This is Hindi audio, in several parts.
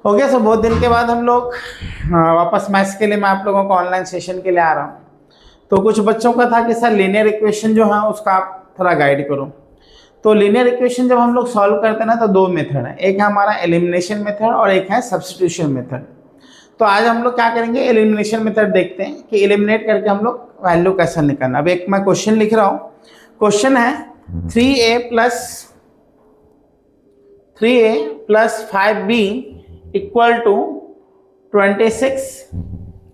ओके। सो बहुत दिन के बाद हम लोग वापस मैथ्स के लिए मैं आप लोगों को ऑनलाइन सेशन के लिए आ रहा हूँ। तो कुछ बच्चों का था कि सर लीनियर इक्वेशन जो है उसका आप थोड़ा गाइड करो। तो लीनियर इक्वेशन जब हम लोग सॉल्व करते हैं ना तो दो मेथड है, एक है हमारा एलिमिनेशन मेथड और एक है सब्स्टिट्यूशन मेथड। तो आज हम लोग क्या करेंगे, एलिमिनेशन मेथड देखते हैं कि एलिमिनेट करके हम लोग वैल्यू कैसे निकालना। अब एक मैं क्वेश्चन लिख रहा हूँ। क्वेश्चन है 3a plus 5b equal to 26।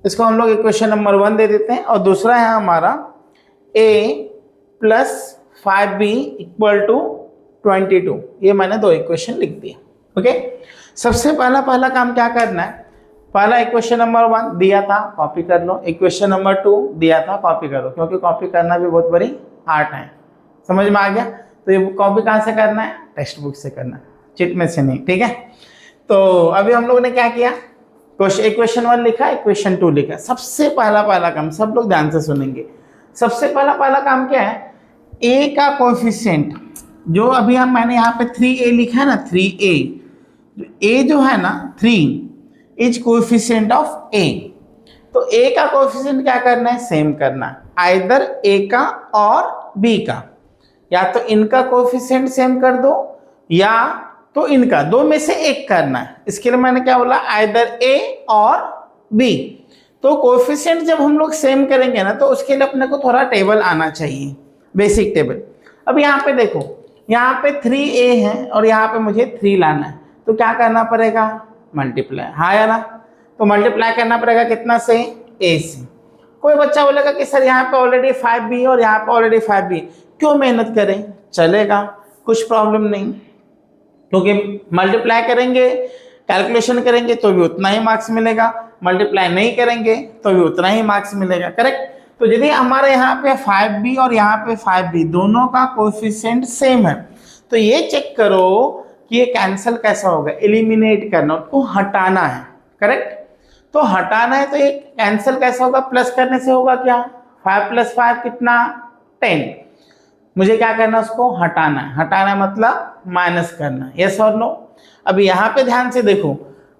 इसको हम लोग इक्वेशन नंबर 1 दे देते हैं। और दूसरा है हमारा a plus 5b equal to 22। ये मैंने दो इक्वेशन लिख दिए। ओके। सबसे पहला काम क्या करना है, पहला इक्वेशन नंबर 1 दिया था कॉपी कर लो, इक्वेशन नंबर 2 दिया था कॉपी करो, क्योंकि कॉपी करना भी बहुत बड़ी आर्ट है। समझ में आ गया? तो ये कॉपी कहाँ से करना है, टेक्स्ट बुक से करना है, चिट में से नहीं। ठीक है। तो अभी हम लोग ने क्या किया, इक्वेशन 1 लिखा, इक्वेशन 2 लिखा। सबसे पहला काम, सब लोग ध्यान से सुनेंगे। सबसे पहला काम क्या है, a का कोएफिशिएंट जो अभी मैंने यहाँ पे 3a लिखा है ना, 3a, a जो है ना 3 इज कोएफिशिएंट ऑफ a। तो a का कोएफिशिएंट क्या करना है, सेम करना है, आइदर a का और b का, या तो इनका कोएफिशिएंट सेम कर दो या तो इनका, दो में से एक करना है। इसके लिए मैंने क्या बोला, आइदर a और b। तो कोएफिशिएंट जब हम लोग सेम करेंगे ना तो उसके लिए अपने को थोड़ा टेबल आना चाहिए, बेसिक टेबल। अब यहाँ पे देखो, यहाँ पे 3a है और यहाँ पे मुझे 3 लाना है, तो क्या करना पड़ेगा, मल्टीप्लाई। हाँ या ना? तो मल्टीप्लाई करना पड़ेगा कितना से, a से। कोई बच्चा बोलेगा कि सर यहाँ पे ऑलरेडी 5b और यहाँ पे ऑलरेडी 5b, क्यों मेहनत करें, चलेगा, कुछ प्रॉब्लम नहीं, क्योंकि मल्टीप्लाई करेंगे, कैलकुलेशन करेंगे तो भी उतना ही मार्क्स मिलेगा, मल्टीप्लाई नहीं करेंगे तो भी उतना ही मार्क्स मिलेगा। करेक्ट। तो यदि हमारे यहाँ पे 5b और यहाँ पे 5b दोनों का कोएफिशिएंट सेम है, तो ये चेक करो कि ये कैंसिल कैसा होगा, एलिमिनेट करना, उसको हटाना है। करेक्ट। तो हटाना है तो ये कैंसिल कैसा होगा, प्लस करने से होगा क्या, 5 + 5 कितना, 10। मुझे क्या करना है, उसको हटाना है। हटाना मतलब माइनस करना, यस और नो। अब यहाँ पे ध्यान से देखो,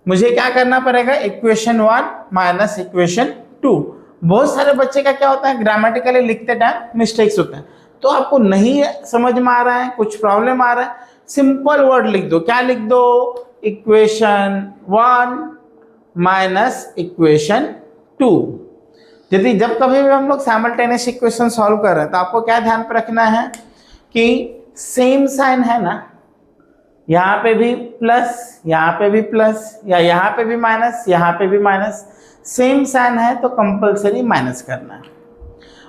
मुझे क्या करना पड़ेगा, इक्वेशन 1 माइनस इक्वेशन 2। बहुत सारे बच्चे का क्या होता है, ग्रामेटिकली लिखते टाइम मिस्टेक्स होते हैं। तो आपको नहीं समझ में आ रहा है, कुछ प्रॉब्लम आ रहा है, सिंपल वर्ड लिख दो। क्या लिख दो, इक्वेशन 1 माइनस इक्वेशन 2। यदि जब कभी भी हम लोग साइमल्टेनियस इक्वेशन सॉल्व कर रहे हैं तो आपको क्या ध्यान पर रखना है कि सेम साइन है ना, यहाँ पे भी प्लस, यहाँ पे भी प्लस, या यहाँ पे भी माइनस, यहाँ पे भी माइनस। सेम साइन है तो कंपलसरी माइनस करना है,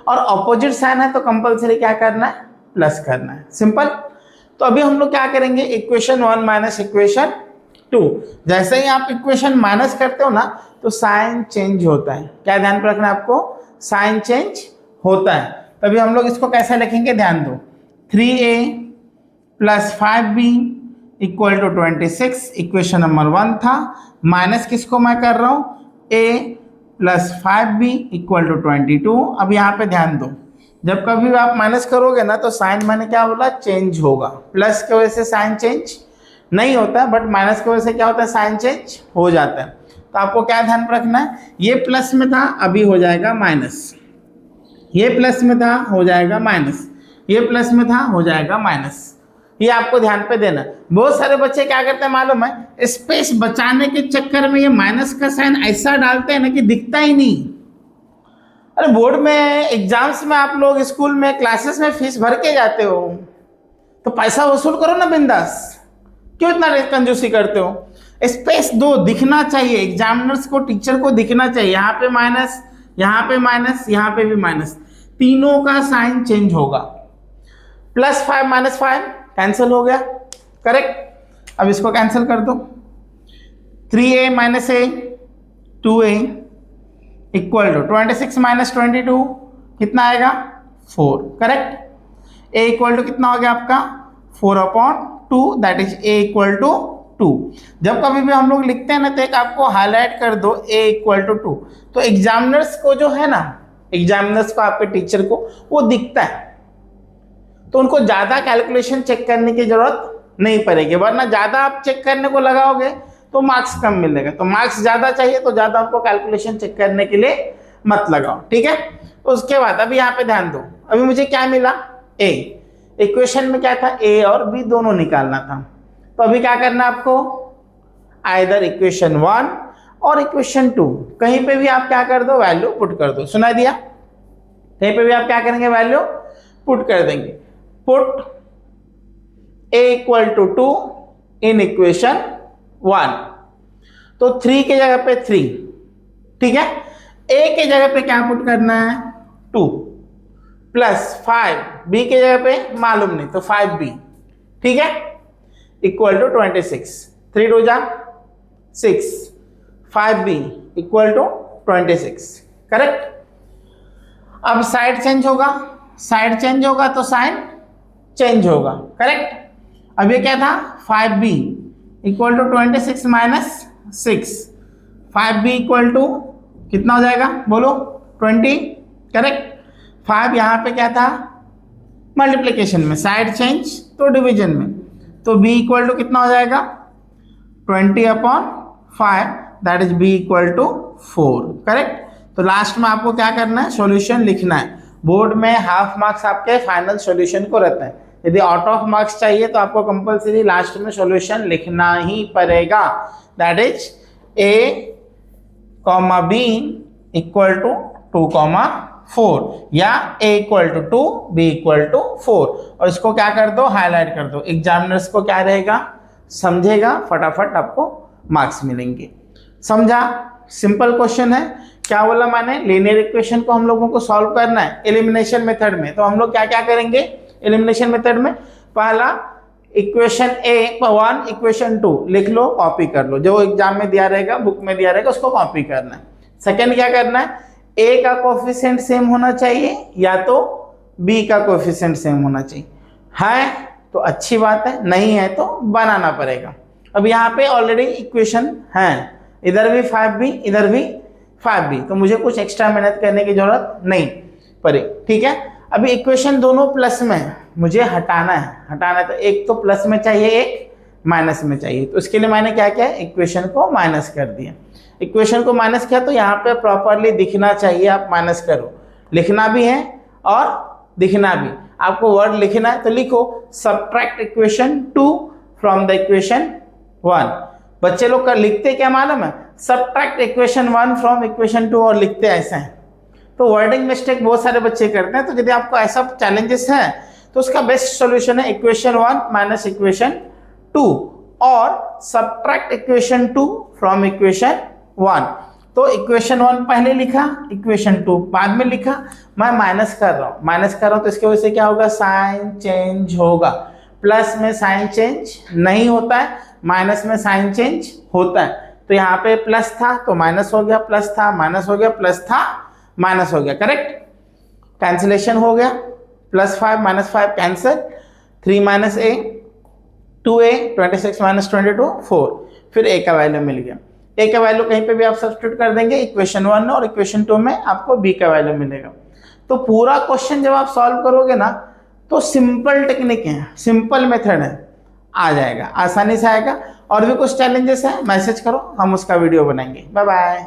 और ऑपोजिट साइन है तो कंपलसरी क्या करना है, प्लस करना है। सिंपल। तो अभी हम लोग क्या करेंगे, इक्वेशन 1 माइनस इक्वेशन 2। जैसे ही आप इक्वेशन माइनस करते हो ना तो साइन चेंज होता है। क्या ध्यान पर रखना है आपको, साइन चेंज होता है। तभी हम लोग इसको कैसे लिखेंगे, ध्यान दो, 3a plus 5b equal to 26, equation number 1 था। माइनस किसको मैं कर रहा हूँ, a plus 5b equal to 22। अब यहाँ पे ध्यान दो, जब कभी भी आप माइनस करोगे ना तो साइन मैंने क्या बोला, चेंज होगा। प्लस की वजह से साइन चेंज नहीं होता, बट माइनस की वजह से क्या होता है, साइन चेंज हो जाता है। तो आपको क्या ध्यान रखना है, ये प्लस में था अभी हो जाएगा माइनस, ये प्लस में था हो जाएगा माइनस, ये प्लस में था हो जाएगा माइनस। ये आपको ध्यान पे देना। बहुत सारे बच्चे क्या करते हैं मालूम है, स्पेस बचाने के चक्कर में ये माइनस का साइन ऐसा डालते हैं ना कि दिखता ही नहीं। अरे बोर्ड में, एग्जाम्स में, आप लोग स्कूल में, क्लासेस में फीस भर के जाते हो तो पैसा वसूल करो ना बिंदास, क्यों इतना कंजूसी करते हो। स्पेस दो, दिखना चाहिए एग्जामिनर्स को, टीचर को दिखना चाहिए। यहाँ पे माइनस, यहाँ पे माइनस, यहाँ पे भी माइनस, तीनों का साइन चेंज होगा। +5 - 5 कैंसिल हो गया। करेक्ट। अब इसको कैंसिल कर दो, 3a - a 2a equal to 26 - 22 कितना आएगा, 4। करेक्ट। a इक्वल टू कितना हो गया आपका, 4/2, that is a equal to 2। जब कभी भी हम लोग लिखते हैं ना तो एक आपको हाईलाइट कर दो, a इक्वल टू 2। तो एग्जामिनर्स को जो है ना, एग्जामिनर्स को, आपके टीचर को वो दिखता है, तो उनको ज़्यादा कैलकुलेशन चेक करने की जरूरत नहीं पड़ेगी। वरना ज़्यादा आप चेक करने को लगाओगे तो मार्क्स कम मिलेगा। तो मार्क्स ज्यादा चाहिए तो ज्यादा आपको कैलकुलेशन चेक करने के लिए मत लगाओ, ठीक है। उसके बाद अभी यहाँ पे ध्यान दो, अभी मुझे क्या मिला, ए। इक्वेशन में क्या था, ए और बी दोनों निकालना था। तो अभी क्या करना है आपको, आइदर इक्वेशन 1 और इक्वेशन 2 कहीं पे भी आप क्या कर दो, वैल्यू पुट कर दो। सुना दिया, कहीं पे भी आप क्या करेंगे, वैल्यू पुट कर देंगे। Put a equal to 2 in equation 1, तो 3 की जगह पे 3, ठीक है। a की जगह पे क्या पुट करना है, 2 प्लस 5, b की जगह पे मालूम नहीं तो 5b, ठीक है, इक्वल टू 26। 3 2 जा 6, 5b इक्वल टू 26, करेक्ट। अब साइड चेंज होगा, साइड चेंज होगा तो साइन चेंज होगा, करेक्ट। अब ये क्या था, 5b equal to 26 minus 6, 5b equal to कितना हो जाएगा बोलो, 20, करेक्ट। 5 यहाँ पे क्या था, मल्टीप्लिकेशन में, साइड चेंज तो डिवीजन में, तो b इक्वल टू कितना हो जाएगा, 20/5, that is b equal to 4, correct. तो लास्ट में आपको क्या करना है, सॉल्यूशन लिखना है। बोर्ड में हाफ मार्क्स आपके फाइनल सॉल्यूशन को रहते हैं, यदि आउट ऑफ मार्क्स चाहिए तो आपको कंपलसरी लास्ट में सॉल्यूशन लिखना ही पड़ेगा। That is a, b equal to 2,4 या a equal to 2, b equal to 4, और इसको क्या कर दो, हाईलाइट कर दो। एग्जामिनर्स को क्या रहेगा, समझेगा, फटाफट आपको मार्क्स मिलेंगे। समझा, सिंपल क्वेश्चन है। क्या बोला मैंने, लीनियर इक्वेशन को हम लोगों को सॉल्व करना है एलिमिनेशन मेथड में। तो हम लोग क्या क्या करेंगे एलिमिनेशन मेथड में, पहला इक्वेशन A1 इक्वेशन 2 लिख लो, कॉपी कर लो, जो एग्जाम में दिया रहेगा, बुक में दिया रहेगा, उसको कॉपी करना है। सेकंड क्या करना है, A का कोएफिशिएंट सेम होना चाहिए या तो B का कोएफिशिएंट सेम होना चाहिए। है तो अच्छी बात है, नहीं है तो बनाना पड़ेगा। अब यहाँ पे ऑलरेडी इक्वेशन है, इधर भी 5b इधर भी 5b, तो मुझे कुछ एक्स्ट्रा मेहनत करने की जरूरत नहीं पड़े, ठीक है। अभी इक्वेशन दोनों प्लस में है, मुझे हटाना है, तो एक तो प्लस में चाहिए, एक माइनस में चाहिए। तो इसके लिए मैंने क्या किया, इक्वेशन को माइनस कर दिया। इक्वेशन को माइनस किया तो यहाँ पे प्रॉपरली दिखना चाहिए, आप माइनस करो, लिखना भी है और दिखना भी। आपको वर्ड लिखना है तो लिखो subtract equation 2 from the equation 1। बच्चे लोग का लिखते क्या मालूम है, सबट्रैक्ट इक्वेशन 1 फ्रॉम इक्वेशन 2, और लिखते ऐसे हैं। तो वर्डिंग मिस्टेक बहुत सारे बच्चे करते हैं। तो यदि आपको ऐसा चैलेंजेस हैं तो उसका बेस्ट सॉल्यूशन है इक्वेशन 1 माइनस इक्वेशन 2 और सबट्रैक्ट इक्वेशन 2 फ्रॉम इक्वेशन 1। तो इक्वेशन 1 पहले लिखा, इक्वेशन 2 बाद में लिखा। मैं माइनस कर रहा हूं तो इसकी वजह से क्या होगा, साइन चेंज होगा। प्लस में साइन चेंज नहीं होता है, माइनस में साइन चेंज होता है। तो यहाँ पे प्लस था तो माइनस हो गया, प्लस था माइनस हो गया, प्लस था माइनस हो गया, करेक्ट। कैंसिलेशन हो गया, +5 -5 कैंसिल, 3 - a 2a, 26 - 22 4, फिर a का वैल्यू मिल गया। a का वैल्यू कहीं पे भी आप सब्स्टिट्यूट कर देंगे, इक्वेशन 1 और इक्वेशन 2 में आपको b का वैल्यू मिलेगा। तो पूरा क्वेश्चन जब आप सॉल्व करोगे ना तो सिंपल टेक्निक है, सिंपल मेथड है, आ जाएगा, आसानी से आएगा। और भी कुछ चैलेंजेस है मैसेज करो, हम उसका वीडियो बनाएंगे। Bye bye.